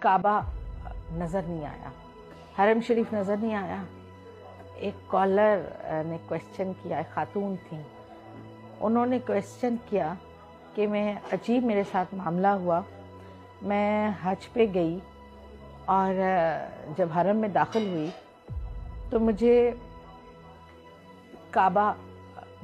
काबा नज़र नहीं आया, हरम शरीफ नज़र नहीं आया। एक कॉलर ने क्वेश्चन किया, एक खातून थी, उन्होंने क्वेश्चन किया कि मैं अजीब मेरे साथ मामला हुआ, मैं हज पे गई और जब हरम में दाखिल हुई तो मुझे काबा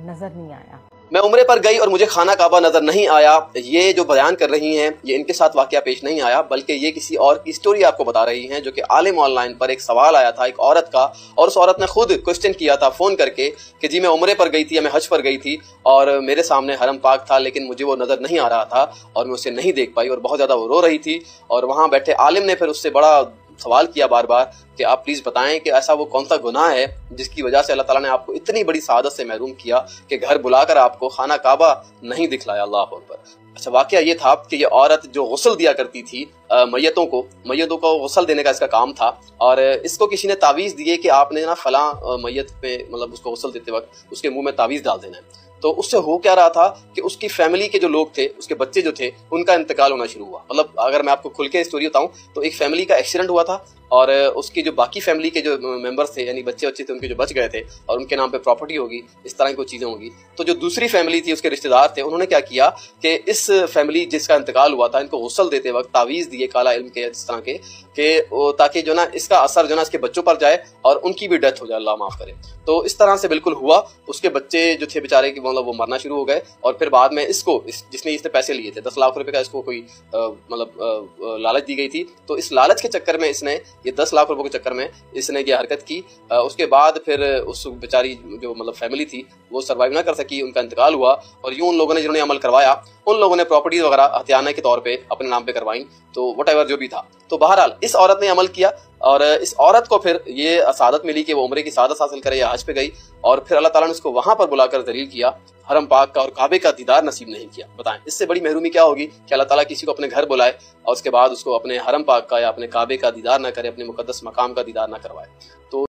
नज़र नहीं आया। मैं उम्रे पर गई और मुझे खाना काबा नजर नहीं आया। ये जो बयान कर रही हैं ये इनके साथ वाकया पेश नहीं आया, बल्कि ये किसी और की स्टोरी आपको बता रही हैं, जो कि आलिम ऑनलाइन पर एक सवाल आया था एक औरत का, और उस औरत ने खुद क्वेश्चन किया था फोन करके कि जी मैं उम्रे पर गई थी या मैं हज पर गई थी और मेरे सामने हरम पाक था लेकिन मुझे वो नजर नहीं आ रहा था और मैं उसे नहीं देख पाई, और बहुत ज्यादा वो रो रही थी। और वहां बैठे आलिम ने फिर उससे बड़ा सवाल किया बार बार कि आप प्लीज बताएं कि ऐसा वो कौन सा गुनाह है जिसकी वजह से अल्लाह ताला ने आपको इतनी बड़ी सआदत से महरूम किया कि घर बुलाकर आपको खाना काबा नहीं दिखलाया। अल्लाह अकबर। अच्छा, वाकया ये था कि ये औरत जो गुस्ल दिया करती थी मैयतों को गुस्ल देने का इसका काम था, और इसको किसी ने तावीज़ दिए कि आपने ना फलां मैयत पे मतलब उसको गुस्ल देते वक्त उसके मुंह में तावीज़ डाल देना है। तो उससे हो क्या रहा था कि उसकी फैमिली के जो लोग थे, उसके बच्चे जो थे, उनका इंतकाल होना शुरू हुआ। मतलब अगर मैं आपको खुल के स्टोरी बताऊं तो एक फैमिली का एक्सीडेंट हुआ था और उसकी जो बाकी फैमिली के जो मेंबर्स थे, यानी बच्चे थे उनके जो बच गए थे और उनके नाम पे प्रॉपर्टी होगी, इस तरह की कोई चीजें होगी। तो जो दूसरी फैमिली थी, उसके रिश्तेदार थे, उन्होंने क्या किया कि इस फैमिली जिसका इंतकाल हुआ था, इनको गुस्ल देते वक्त तावीज़ दिए काला इल्म के इस तरह के ताकि जो ना इसका असर जो ना इसके बच्चों पर जाए और उनकी भी डेथ हो जाए, अल्लाह माफ करे। तो इस तरह से बिल्कुल हुआ। उसके बच्चे जो थे बेचारे की मतलब वो मरना शुरू हो गए, और फिर बाद में जिसने पैसे लिए थे 10 लाख रुपए का, इसको कोई लालच दी गई थी। तो इस लालच के चक्कर में इसने ये 10 लाख रुपए के चक्कर में इसने ये हरकत की। उसके बाद फिर उस बेचारी जो मतलब फैमिली थी वो सर्वाइव ना कर सकी, उनका इंतकाल हुआ, और यूं उन लोगों ने जिन्होंने अमल करवाया उन लोगों ने प्रॉपर्टीज वगैरह हथियाने के तौर पे अपने नाम पे करवाई, तो वटएवर जो भी था। तो बहरहाल इस औरत ने अमल किया, और इस औरत को फिर ये सादत मिली कि वो उम्रे की सादत हासिल करे या हज पे गई, और फिर अल्लाह ताला ने उसको वहां पर बुलाकर दलील किया, हरम पाक का और काबे का दीदार नसीब नहीं किया। बताएं इससे बड़ी महरूमी क्या होगी कि अल्लाह ताला किसी को अपने घर बुलाए और उसके बाद उसको अपने हरम पाक का या अपने काबे का दीदार ना करे, अपने मुकद्दस मकाम का दीदार ना करवाए। तो